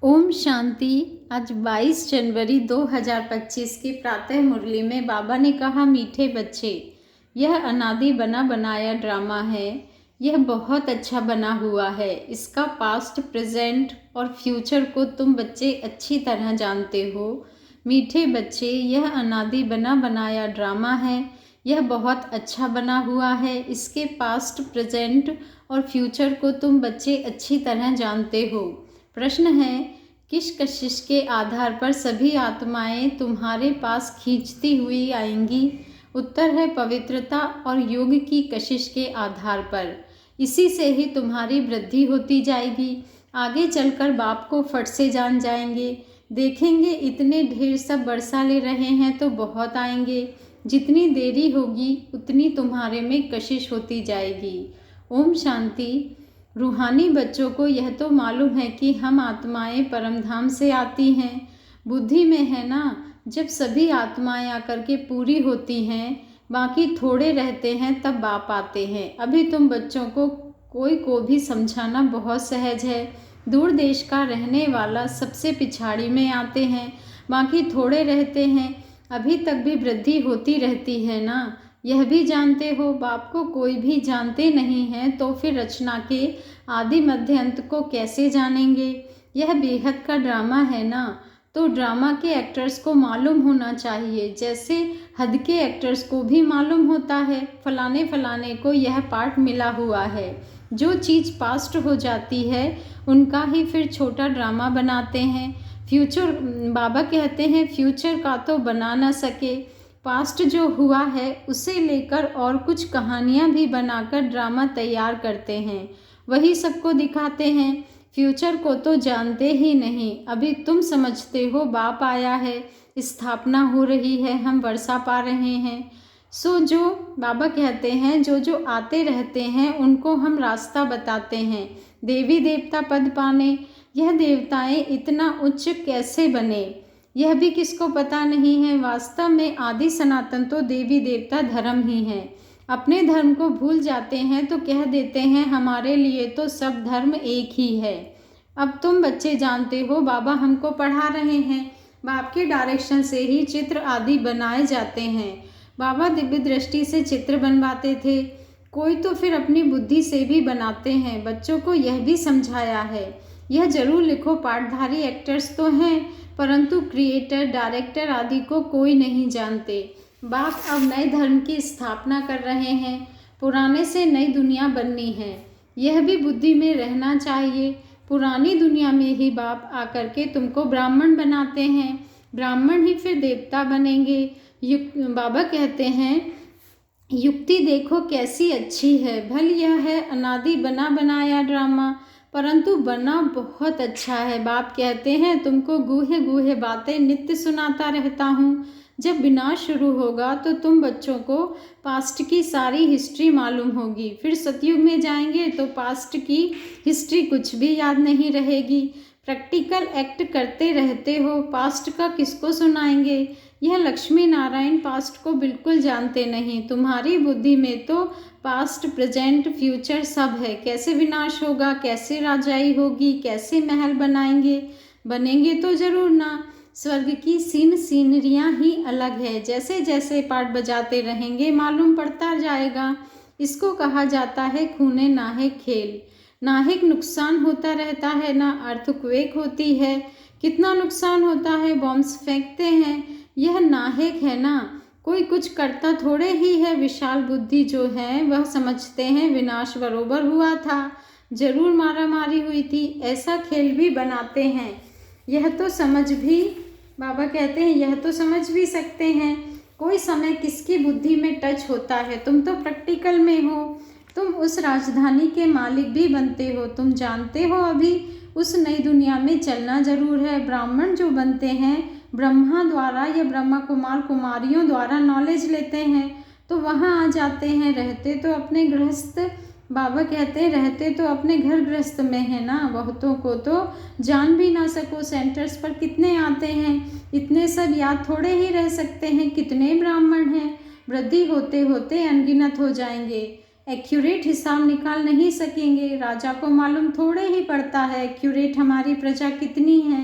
ओम शांति। आज 22 जनवरी 2025 की प्रातः मुरली में बाबा ने कहा, मीठे बच्चे, यह अनादि बना बनाया ड्रामा है। यह बहुत अच्छा बना हुआ है। इसका पास्ट, प्रेजेंट और फ्यूचर को तुम बच्चे अच्छी तरह जानते हो। मीठे बच्चे, यह अनादि बना बनाया ड्रामा है। यह बहुत अच्छा बना हुआ है। इसके पास्ट, प्रेजेंट और फ्यूचर को तुम बच्चे अच्छी तरह जानते हो। प्रश्न है, किस कशिश के आधार पर सभी आत्माएं तुम्हारे पास खींचती हुई आएंगी? उत्तर है, पवित्रता और योग की कशिश के आधार पर। इसी से ही तुम्हारी वृद्धि होती जाएगी। आगे चलकर बाप को फट से जान जाएंगे। देखेंगे इतने ढेर सब बरसा ले रहे हैं तो बहुत आएंगे। जितनी देरी होगी उतनी तुम्हारे में कशिश होती जाएगी। ओम शांति। रूहानी बच्चों को यह तो मालूम है कि हम आत्माएं परमधाम से आती हैं। बुद्धि में है ना, जब सभी आत्माएं आकर के पूरी होती हैं, बाकी थोड़े रहते हैं, तब बाप आते हैं। अभी तुम बच्चों को कोई को भी समझाना बहुत सहज है। दूर देश का रहने वाला सबसे पिछाड़ी में आते हैं, बाकी थोड़े रहते हैं। अभी तक भी वृद्धि होती रहती है ना, यह भी जानते हो। बाप को कोई भी जानते नहीं है तो फिर रचना के आदि मध्य अंत को कैसे जानेंगे? यह बेहद का ड्रामा है ना, तो ड्रामा के एक्टर्स को मालूम होना चाहिए, जैसे हद के एक्टर्स को भी मालूम होता है फलाने फलाने को यह पार्ट मिला हुआ है। जो चीज़ पास्ट हो जाती है उनका ही फिर छोटा ड्रामा बनाते हैं। फ्यूचर, बाबा कहते हैं, फ्यूचर का तो बना ना सके, पास्ट जो हुआ है उसे लेकर और कुछ कहानियाँ भी बनाकर ड्रामा तैयार करते हैं, वही सबको दिखाते हैं। फ्यूचर को तो जानते ही नहीं। अभी तुम समझते हो बाप आया है, स्थापना हो रही है, हम वर्षा पा रहे हैं। सो जो बाबा कहते हैं, जो जो आते रहते हैं उनको हम रास्ता बताते हैं देवी देवता पद पाने। यह देवताएं इतना उच्च कैसे बने, यह भी किसको पता नहीं है। वास्तव में आदि सनातन तो देवी देवता धर्म ही है। अपने धर्म को भूल जाते हैं तो कह देते हैं हमारे लिए तो सब धर्म एक ही है। अब तुम बच्चे जानते हो, बाबा हमको पढ़ा रहे हैं। बाप के डायरेक्शन से ही चित्र आदि बनाए जाते हैं। बाबा दिव्य दृष्टि से चित्र बनवाते थे, कोई तो फिर अपनी बुद्धि से भी बनाते हैं। बच्चों को यह भी समझाया है, यह जरूर लिखो, पाठधारी एक्टर्स तो हैं परंतु क्रिएटर, डायरेक्टर आदि को कोई नहीं जानते। बाप अब नए धर्म की स्थापना कर रहे हैं, पुराने से नई दुनिया बननी है, यह भी बुद्धि में रहना चाहिए। पुरानी दुनिया में ही बाप आकर के तुमको ब्राह्मण बनाते हैं, ब्राह्मण ही फिर देवता बनेंगे। बाबा कहते हैं, युक्ति देखो कैसी अच्छी है। भल यह है अनादि बना बनाया ड्रामा, परंतु बना बहुत अच्छा है। बाप कहते हैं, तुमको गूढ़े गूढ़े बातें नित्य सुनाता रहता हूँ। जब विनाश शुरू होगा तो तुम बच्चों को पास्ट की सारी हिस्ट्री मालूम होगी। फिर सतयुग में जाएंगे तो पास्ट की हिस्ट्री कुछ भी याद नहीं रहेगी। प्रैक्टिकल एक्ट करते रहते हो, पास्ट का किसको सुनाएंगे? यह लक्ष्मी नारायण पास्ट को बिल्कुल जानते नहीं। तुम्हारी बुद्धि में तो पास्ट, प्रेजेंट, फ्यूचर सब है। कैसे विनाश होगा, कैसे राजाई होगी, कैसे महल बनाएंगे? बनेंगे तो जरूर ना। स्वर्ग की सीनरियाँ ही अलग है। जैसे जैसे पाठ बजाते रहेंगे मालूम पड़ता जाएगा। इसको कहा जाता है खूने नाहक खेल। नाहक नुकसान होता रहता है ना, अर्थक्वेक होती है, कितना नुकसान होता है, बॉम्ब्स फेंकते हैं, यह नाहक है ना। कोई कुछ करता थोड़े ही है। विशाल बुद्धि जो है वह समझते हैं विनाश बरोबर हुआ था, जरूर मारा मारी हुई थी, ऐसा खेल भी बनाते हैं। यह तो समझ भी, बाबा कहते हैं, यह तो समझ भी सकते हैं। कोई समय किसकी बुद्धि में टच होता है। तुम तो प्रैक्टिकल में हो, तुम उस राजधानी के मालिक भी बनते हो। तुम जानते हो अभी उस नई दुनिया में चलना जरूर है। ब्राह्मण जो बनते हैं ब्रह्मा द्वारा या ब्रह्मा कुमार कुमारियों द्वारा नॉलेज लेते हैं तो वहाँ आ जाते हैं। रहते तो अपने गृहस्थ, बाबा कहते हैं, रहते तो अपने घर गृहस्थ में है ना। बहुतों को तो जान भी ना सको। सेंटर्स पर कितने आते हैं, इतने सब याद थोड़े ही रह सकते हैं। कितने ब्राह्मण हैं, वृद्धि होते होते अनगिनत हो जाएंगे। एक्यूरेट हिसाब निकाल नहीं सकेंगे। राजा को मालूम थोड़े ही पड़ता है एक्यूरेट हमारी प्रजा कितनी है।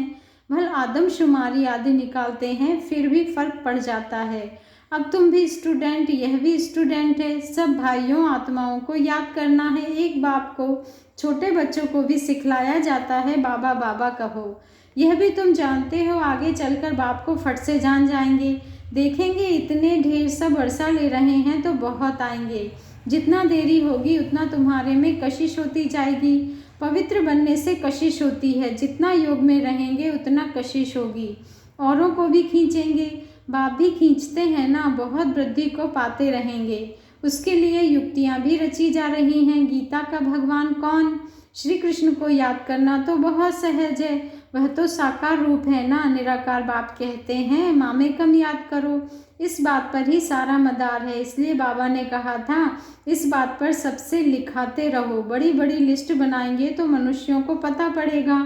भल आदमशुमारी आदि निकालते हैं फिर भी फर्क पड़ जाता है। अब तुम भी स्टूडेंट, यह भी स्टूडेंट है। सब भाइयों आत्माओं को याद करना है एक बाप को। छोटे बच्चों को भी सिखलाया जाता है बाबा बाबा कहो। यह भी तुम जानते हो आगे चलकर बाप को फट से जान जाएंगे। देखेंगे इतने ढेर सब वर्षा ले रहे हैं तो बहुत आएंगे। जितना देरी होगी उतना तुम्हारे में कशिश होती जाएगी। पवित्र बनने से कशिश होती है, जितना योग में रहेंगे उतना कशिश होगी। औरों को भी खींचेंगे, बाप भी खींचते हैं ना, बहुत वृद्धि को पाते रहेंगे। उसके लिए युक्तियाँ भी रची जा रही हैं। गीता का भगवान कौन? श्री कृष्ण को याद करना तो बहुत सहज है, वह तो साकार रूप है ना। निराकार बाप कहते हैं मामे कम याद करो। इस बात पर ही सारा मदार है, इसलिए बाबा ने कहा था इस बात पर सबसे लिखाते रहो। बड़ी बड़ी लिस्ट बनाएंगे तो मनुष्यों को पता पड़ेगा।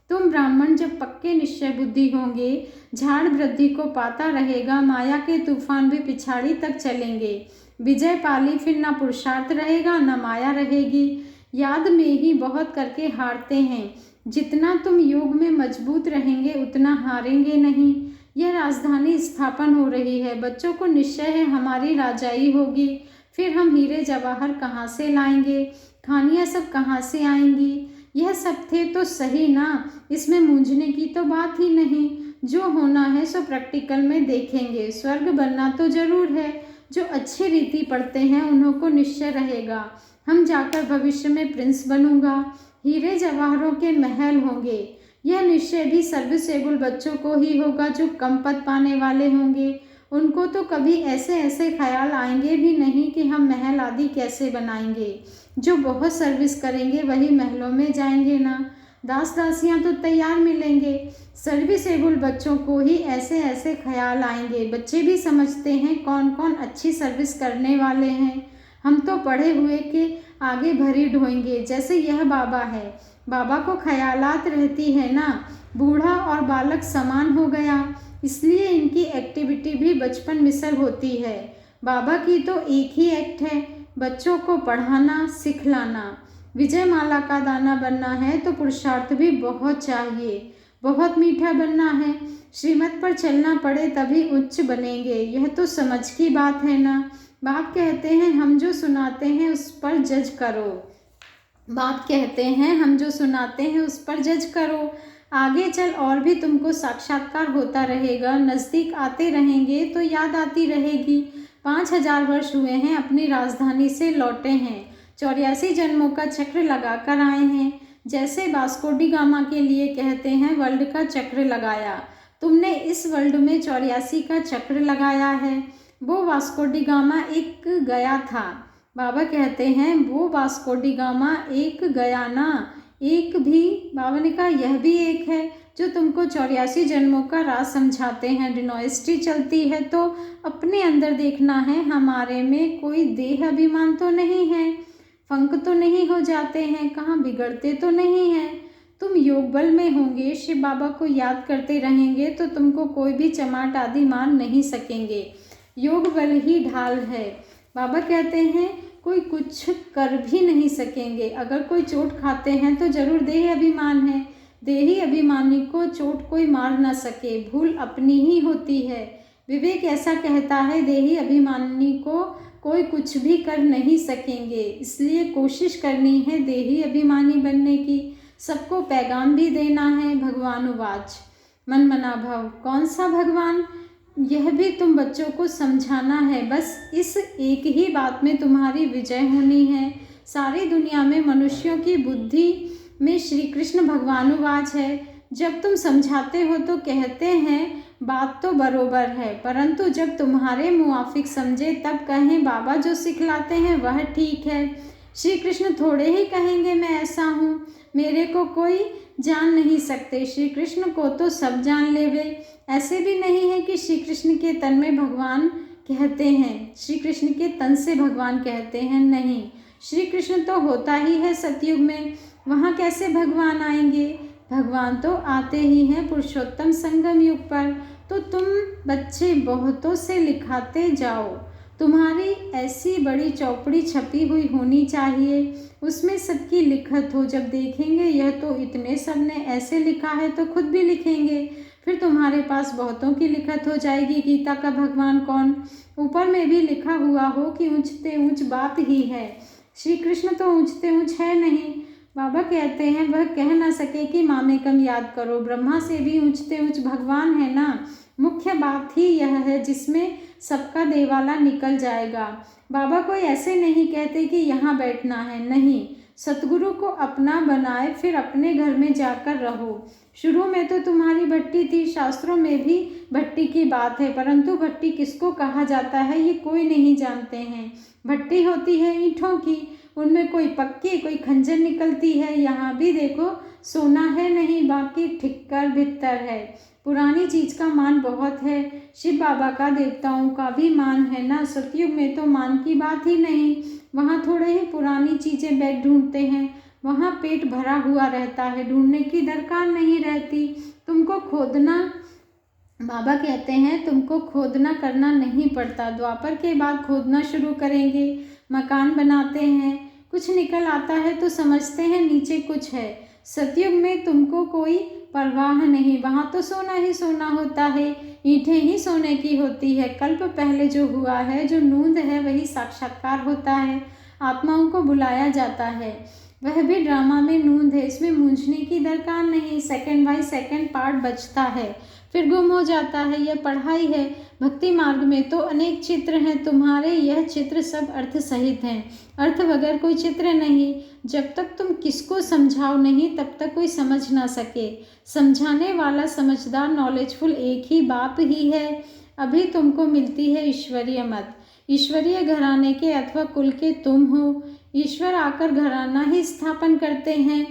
तुम ब्राह्मण जब पक्के निश्चय बुद्धि होंगे, झाड़ वृद्धि को पाता रहेगा, माया के तूफान भी पिछाड़ी तक चलेंगे। विजय पाली फिर ना पुरुषार्थ रहेगा ना माया रहेगी। याद में ही बहुत करके हारते हैं। जितना तुम योग में मजबूत रहेंगे उतना हारेंगे नहीं। यह राजधानी स्थापन हो रही है। बच्चों को निश्चय है हमारी राजाई होगी। फिर हम हीरे जवाहर कहाँ से लाएंगे, खानियाँ सब कहाँ से आएंगी। यह सब थे तो सही ना, इसमें मूंझने की तो बात ही नहीं। जो होना है सो प्रैक्टिकल में देखेंगे। स्वर्ग बनना तो जरूर है। जो अच्छी रीति पढ़ते हैं उन्हों को निश्चय रहेगा हम जाकर भविष्य में प्रिंस बनूंगा, हीरे जवाहरों के महल होंगे। यह निश्चय भी सर्विसेबल बच्चों को ही होगा जो कम पद पाने वाले होंगे। उनको तो कभी ऐसे ऐसे ख्याल आएंगे भी नहीं कि हम महल आदि कैसे बनाएंगे। जो बहुत सर्विस करेंगे वही महलों में जाएंगे ना। दास दासियां तो तैयार मिलेंगे। सर्विसेबल बच्चों को ही ऐसे ऐसे ख्याल आएंगे। बच्चे भी समझते हैं कौन कौन अच्छी सर्विस करने वाले हैं। हम तो पढ़े हुए के आगे भरी ढोएंगे, जैसे यह बाबा है। बाबा को ख्यालात रहती है ना। बूढ़ा और बालक समान हो गया, इसलिए इनकी एक्टिविटी भी बचपन मिसल होती है। बाबा की तो एक ही एक्ट है, बच्चों को पढ़ाना सिखलाना। विजय माला का दाना बनना है तो पुरुषार्थ भी बहुत चाहिए। बहुत मीठा बनना है, श्रीमत पर चलना पड़े तभी उच्च बनेंगे। यह तो समझ की बात है ना। बाप कहते हैं हम जो सुनाते हैं उस पर जज करो। बाप कहते हैं हम जो सुनाते हैं उस पर जज करो। आगे चल और भी तुमको साक्षात्कार होता रहेगा। नज़दीक आते रहेंगे तो याद आती रहेगी। 5000 वर्ष हुए हैं अपनी राजधानी से लौटे हैं। 84 जन्मों का चक्र लगा कर आए हैं। जैसे वास्को डी गामा के लिए कहते हैं वर्ल्ड का चक्र लगाया, तुमने इस वर्ल्ड में 84 का चक्र लगाया है। वो वास्को डी गामा एक गया था। बाबा कहते हैं वो वास्को डी गामा एक गया ना, एक भी। बाबा ने कहा यह भी एक है जो तुमको 84 जन्मों का राज समझाते हैं। डिनोस्टी चलती है तो अपने अंदर देखना है, हमारे में कोई देह अभिमान तो नहीं है, फंक तो नहीं हो जाते हैं, कहाँ बिगड़ते तो नहीं हैं। तुम योग बल में होंगे, शिव बाबा को याद करते रहेंगे तो तुमको कोई भी चमाट आदि मार नहीं सकेंगे। योग बल ही ढाल है। बाबा कहते हैं कोई कुछ कर भी नहीं सकेंगे। अगर कोई चोट खाते हैं तो जरूर देह अभिमान है। देही अभिमानी को चोट कोई मार न सके, भूल अपनी ही होती है। विवेक ऐसा कहता है देही अभिमानी को कोई कुछ भी कर नहीं सकेंगे। इसलिए कोशिश करनी है देही अभिमानी बनने की। सबको पैगाम भी देना है। भगवान उवाच मन मना भव। कौन सा भगवान? यह भी तुम बच्चों को समझाना है। बस इस एक ही बात में तुम्हारी विजय होनी है। सारी दुनिया में मनुष्यों की बुद्धि में श्री कृष्ण भगवानुवाच है। जब तुम समझाते हो तो कहते हैं बात तो बरोबर है, परंतु जब तुम्हारे मुआफिक समझे तब कहें बाबा जो सिखलाते हैं वह ठीक है। श्री कृष्ण थोड़े ही कहेंगे मैं ऐसा हूँ, मेरे को कोई जान नहीं सकते। श्री कृष्ण को तो सब जान लेवे। ऐसे भी नहीं है कि श्री कृष्ण के तन में भगवान कहते हैं, श्री कृष्ण के तन से भगवान कहते हैं, नहीं। श्री कृष्ण तो होता ही है सतयुग में, वहाँ कैसे भगवान आएंगे? भगवान तो आते ही हैं पुरुषोत्तम संगम युग पर। तो तुम बच्चे बहुतों से लिखाते जाओ, तुम्हारी ऐसी बड़ी चौपड़ी छपी हुई होनी चाहिए, उसमें सबकी लिखत हो। जब देखेंगे यह तो इतने सब ने ऐसे लिखा है तो खुद भी लिखेंगे, फिर तुम्हारे पास बहुतों की लिखत हो जाएगी। गीता का भगवान कौन? ऊपर में भी लिखा हुआ हो कि ऊंचते ऊंच बाप ही है। श्री कृष्ण तो ऊंचते ऊंच है नहीं। बाबा कहते हैं वह कह ना सके कि मामे कम याद करो, ब्रह्मा से भी ऊंचते ऊंच भगवान है ना। मुख्य बात ही यह है जिसमें सबका देवाला निकल जाएगा। बाबा कोई ऐसे नहीं कहते कि यहाँ बैठना है, नहीं। सतगुरु को अपना बनाए फिर अपने घर में जाकर रहो। शुरू में तो तुम्हारी भट्टी थी, शास्त्रों में भी भट्टी की बात है, परंतु भट्टी किसको कहा जाता है ये कोई नहीं जानते हैं। भट्टी होती है ईंटों की, उनमें कोई पक्की कोई खंजर निकलती है। यहाँ भी देखो सोना है नहीं, बाकी ठिक्कर भित्तर है। पुरानी चीज का मान बहुत है। शिव बाबा का देवताओं का भी मान है ना। सतयुग में तो मान की बात ही नहीं, वहाँ थोड़े ही पुरानी चीजें बैठ ढूंढते हैं, वहाँ पेट भरा हुआ रहता है, ढूंढने की दरकार नहीं रहती। तुमको खोदना, बाबा कहते हैं तुमको खोदना करना नहीं पड़ता। द्वापर के बाद खोदना शुरू करेंगे। मकान बनाते हैं, कुछ निकल आता है तो समझते हैं नीचे कुछ है। सतयुग में तुमको कोई परवाह नहीं, वहाँ तो सोना ही सोना होता है, ईंटें ही सोने की होती है। कल्प पहले जो हुआ है, जो नूंद है वही साक्षात्कार होता है। आत्माओं को बुलाया जाता है, वह भी ड्रामा में नूंद है, इसमें मूंझने की दरकार नहीं। सेकंड बाय सेकंड पार्ट बचता है, फिर गुम हो जाता है। यह पढ़ाई है। भक्ति मार्ग में तो अनेक चित्र हैं, तुम्हारे यह चित्र सब अर्थ सहित हैं, अर्थ बगैर कोई चित्र नहीं। जब तक तुम किसको समझाओ नहीं तब तक कोई समझ ना सके। समझाने वाला समझदार नॉलेजफुल एक ही बाप ही है। अभी तुमको मिलती है ईश्वरीय मत। ईश्वरीय घराने के अथवा कुल के तुम हो। ईश्वर आकर घराना ही स्थापन करते हैं।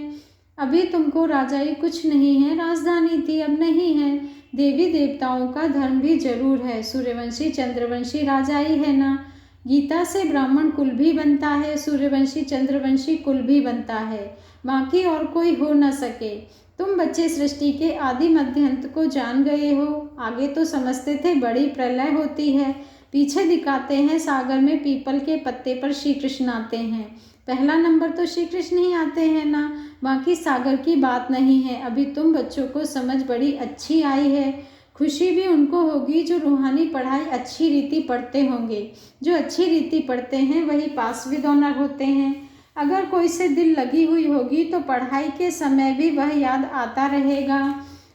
अभी तुमको राजाई कुछ नहीं है, राजधानी थी अब नहीं है। देवी देवताओं का धर्म भी जरूर है, सूर्यवंशी चंद्रवंशी राजाई है ना। गीता से ब्राह्मण कुल भी बनता है, सूर्यवंशी चंद्रवंशी कुल भी बनता है, बाकी और कोई हो न सके। तुम बच्चे सृष्टि के आदि मध्य अंत को जान गए हो। आगे तो समझते थे बड़ी प्रलय होती है, पीछे दिखाते हैं सागर में पीपल के पत्ते पर श्री कृष्ण आते हैं। पहला नंबर तो श्री कृष्ण ही आते हैं ना, बाकी सागर की बात नहीं है। अभी तुम बच्चों को समझ बड़ी अच्छी आई है। खुशी भी उनको होगी जो रूहानी पढ़ाई अच्छी रीति पढ़ते होंगे। जो अच्छी रीति पढ़ते हैं वही पास विद ऑनर होते हैं। अगर कोई से दिल लगी हुई होगी तो पढ़ाई के समय भी वह याद आता रहेगा,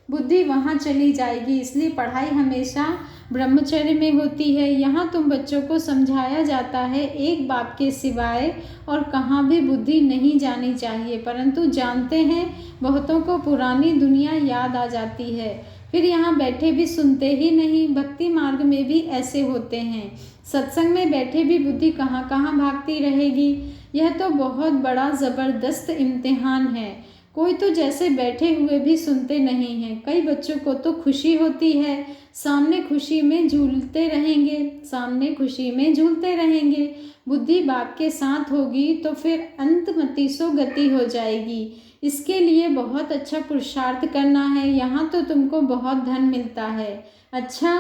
बुद्धि वहाँ चली जाएगी। इसलिए पढ़ाई हमेशा ब्रह्मचर्य में होती है। यहाँ तुम बच्चों को समझाया जाता है एक बाप के सिवाय और कहाँ भी बुद्धि नहीं जानी चाहिए, परंतु जानते हैं बहुतों को पुरानी दुनिया याद आ जाती है, फिर यहाँ बैठे भी सुनते ही नहीं। भक्ति मार्ग में भी ऐसे होते हैं, सत्संग में बैठे भी बुद्धि कहाँ कहाँ भागती रहेगी। यह तो बहुत बड़ा ज़बरदस्त इम्तिहान है। कोई तो जैसे बैठे हुए भी सुनते नहीं हैं। कई बच्चों को तो खुशी होती है, सामने खुशी में झूलते रहेंगे, सामने खुशी में झूलते रहेंगे। बुद्धि बाप के साथ होगी तो फिर अंतमति सो गति हो जाएगी। इसके लिए बहुत अच्छा पुरुषार्थ करना है, यहाँ तो तुमको बहुत धन मिलता है। अच्छा,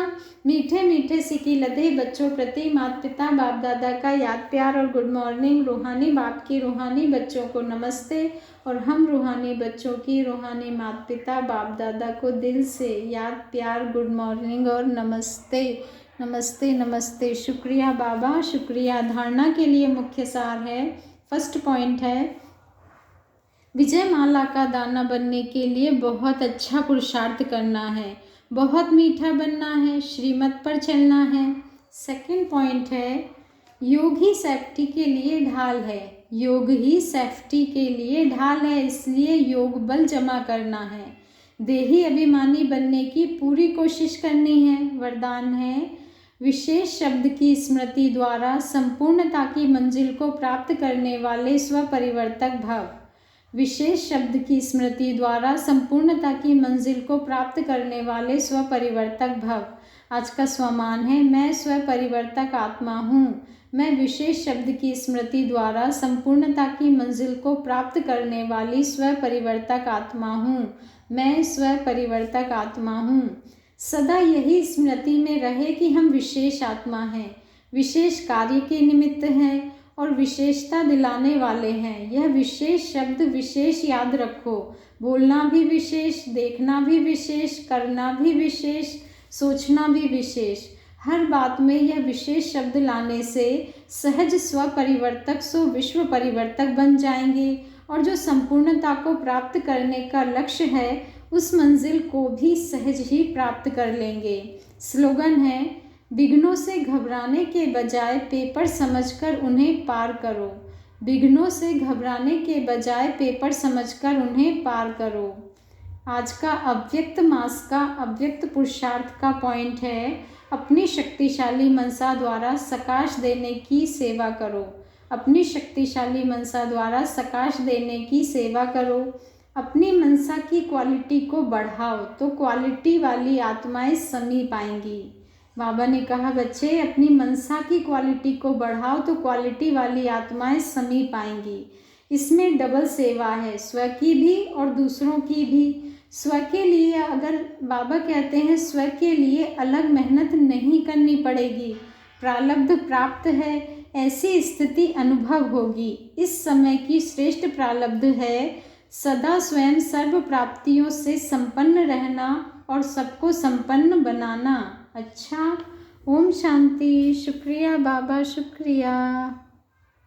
मीठे मीठे सिकी लदे बच्चों प्रति माता पिता बाप दादा का याद प्यार और गुड मॉर्निंग। रूहानी बाप की रूहानी बच्चों को नमस्ते, और हम रूहानी बच्चों की रूहानी माता पिता बाप दादा को दिल से याद प्यार गुड मॉर्निंग और नमस्ते नमस्ते नमस्ते। शुक्रिया बाबा, शुक्रिया। धारणा के लिए मुख्य सार है, फर्स्ट पॉइंट है, विजय माला का दाना बनने के लिए बहुत अच्छा पुरुषार्थ करना है, बहुत मीठा बनना है, श्रीमत पर चलना है। सेकंड पॉइंट है, योग ही सेफ्टी के लिए ढाल है, योग ही सेफ्टी के लिए ढाल है, इसलिए योग बल जमा करना है। देही अभिमानी बनने की पूरी कोशिश करनी है। वरदान है, विशेष शब्द की स्मृति द्वारा संपूर्णता की मंजिल को प्राप्त करने वाले स्वपरिवर्तक भव। विशेष शब्द की स्मृति द्वारा संपूर्णता की मंजिल को प्राप्त करने वाले स्वपरिवर्तक भव। आज का स्वमान है, मैं स्वपरिवर्तक आत्मा हूँ। मैं विशेष शब्द की स्मृति द्वारा संपूर्णता की मंजिल को प्राप्त करने वाली स्वपरिवर्तक आत्मा हूँ। मैं स्वपरिवर्तक आत्मा हूँ। सदा यही स्मृति में रहे कि हम विशेष आत्मा हैं। विशेष कार्य के निमित्त हैं और विशेषता दिलाने वाले हैं। यह विशेष शब्द विशेष याद रखो। बोलना भी विशेष, देखना भी विशेष, करना भी विशेष, सोचना भी विशेष। हर बात में यह विशेष शब्द लाने से सहज स्व परिवर्तक सो विश्व परिवर्तक बन जाएंगे और जो संपूर्णता को प्राप्त करने का लक्ष्य है उस मंजिल को भी सहज ही प्राप्त कर लेंगे। स्लोगन है, विघ्नों से घबराने के बजाय पेपर समझकर उन्हें पार करो। विघ्नों से घबराने के बजाय पेपर समझकर उन्हें पार करो। आज का अव्यक्त मास का अव्यक्त पुरुषार्थ का पॉइंट है, अपनी शक्तिशाली मनसा द्वारा सकाश देने की सेवा करो। अपनी शक्तिशाली मनसा द्वारा सकाश देने की सेवा करो। अपनी मनसा की क्वालिटी को बढ़ाओ तो क्वालिटी वाली आत्माएं समीप आएंगी। बाबा ने कहा, बच्चे अपनी मनसा की क्वालिटी को बढ़ाओ तो क्वालिटी वाली आत्माएं समीप आएंगी। इसमें डबल सेवा है, स्व की भी और दूसरों की भी। स्व के लिए अगर बाबा कहते हैं स्व के लिए अलग मेहनत नहीं करनी पड़ेगी, प्रारब्ध प्राप्त है, ऐसी स्थिति अनुभव होगी। इस समय की श्रेष्ठ प्रारब्ध है सदा स्वयं सर्व प्राप्तियों से संपन्न रहना और सबको संपन्न बनाना। अच्छा, ओम शांति। शुक्रिया बाबा, शुक्रिया।